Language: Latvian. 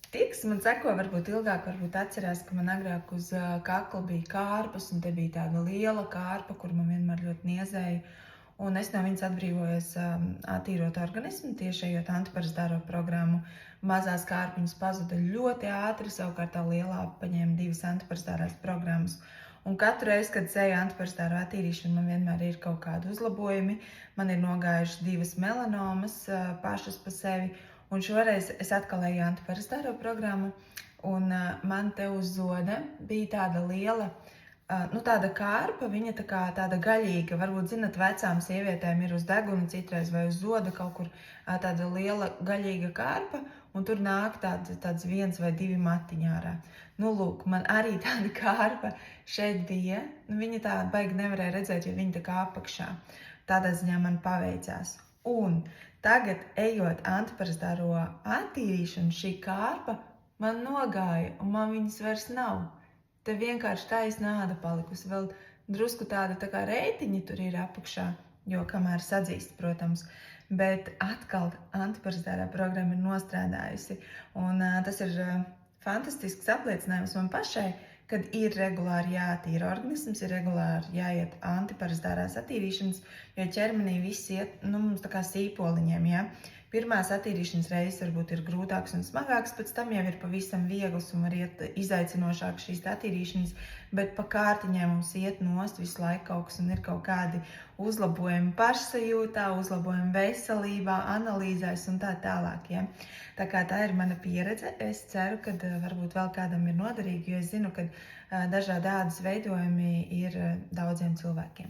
Tie, kas man seko varbūt ilgāk, varbūt atcerās, ka man agrāk uz kakla bija kārpas, un te bija tāda liela kārpa, kur man vienmēr ļoti niezēja. Un es no viņas atbrīvojos attīrot organismu, tieši ejot antiparasitāro programmu. Mazās kārpiņas pazuda ļoti ātri, savukārt tā lielā paņēma 2 antiparasitārās programmas. Un katru reizi, kad es eju antiparasitāro attīrīšanu, man vienmēr ir kaut kādi uzlabojumi. Man ir nogājušas 2 melanomas pašas pa sevi. Un šoreiz es atkal eju antiparasitāro programmu, un man te uz zoda bija tāda liela, tāda kārpa, viņa tā kā tāda gaļīga. Varbūt, zinat, vecām sievietēm ir uz deguna citreiz vai uz zoda kaut kur tāda liela gaļīga kārpa, un tur nāk tāds 1 vai 2 matiņi ārā. Nu, lūk, man arī tāda kārpa šeit bija. Viņa tā baigi nevarēja redzēt, jo viņa tā kā apakšā. Tādā ziņā man paveicās. Un tagad, ejot antiparasitāro attīrīšanu, šī kārpa man nogāja, un man viņas vairs nav. Te vienkārši taisna āda palikusi, vēl drusku tāda tā kā reitiņi tur ir apakšā, jo kamēr sadzīst, protams. Bet atkal antiparazitārā programma ir nostrādājusi, un tas ir fantastisks apliecinājums man pašai, kad ir regulāri jātīra organisms, ir regulāri jāiet antiparazitārās attīrīšanas, jo ķermenī viss iet, mums tā kā sīpoliņiem, ja? Pirmās attīrīšanas reizes varbūt ir grūtāks un smagāks, pēc tam jau ir pavisam viegls un var iet izaicinošāk šīs attīrīšanas, bet pa kārtiņai mums iet nost visu laiku kaut kas un ir kaut kādi uzlabojumi pašsajūtā, uzlabojumi veselībā, analīzēs un tā tālāk. Ja? Tā kā tā ir mana pieredze, es ceru, ka varbūt vēl kādam ir noderīgi, jo es zinu, ka dažādi ādas veidojumi ir daudziem cilvēkiem.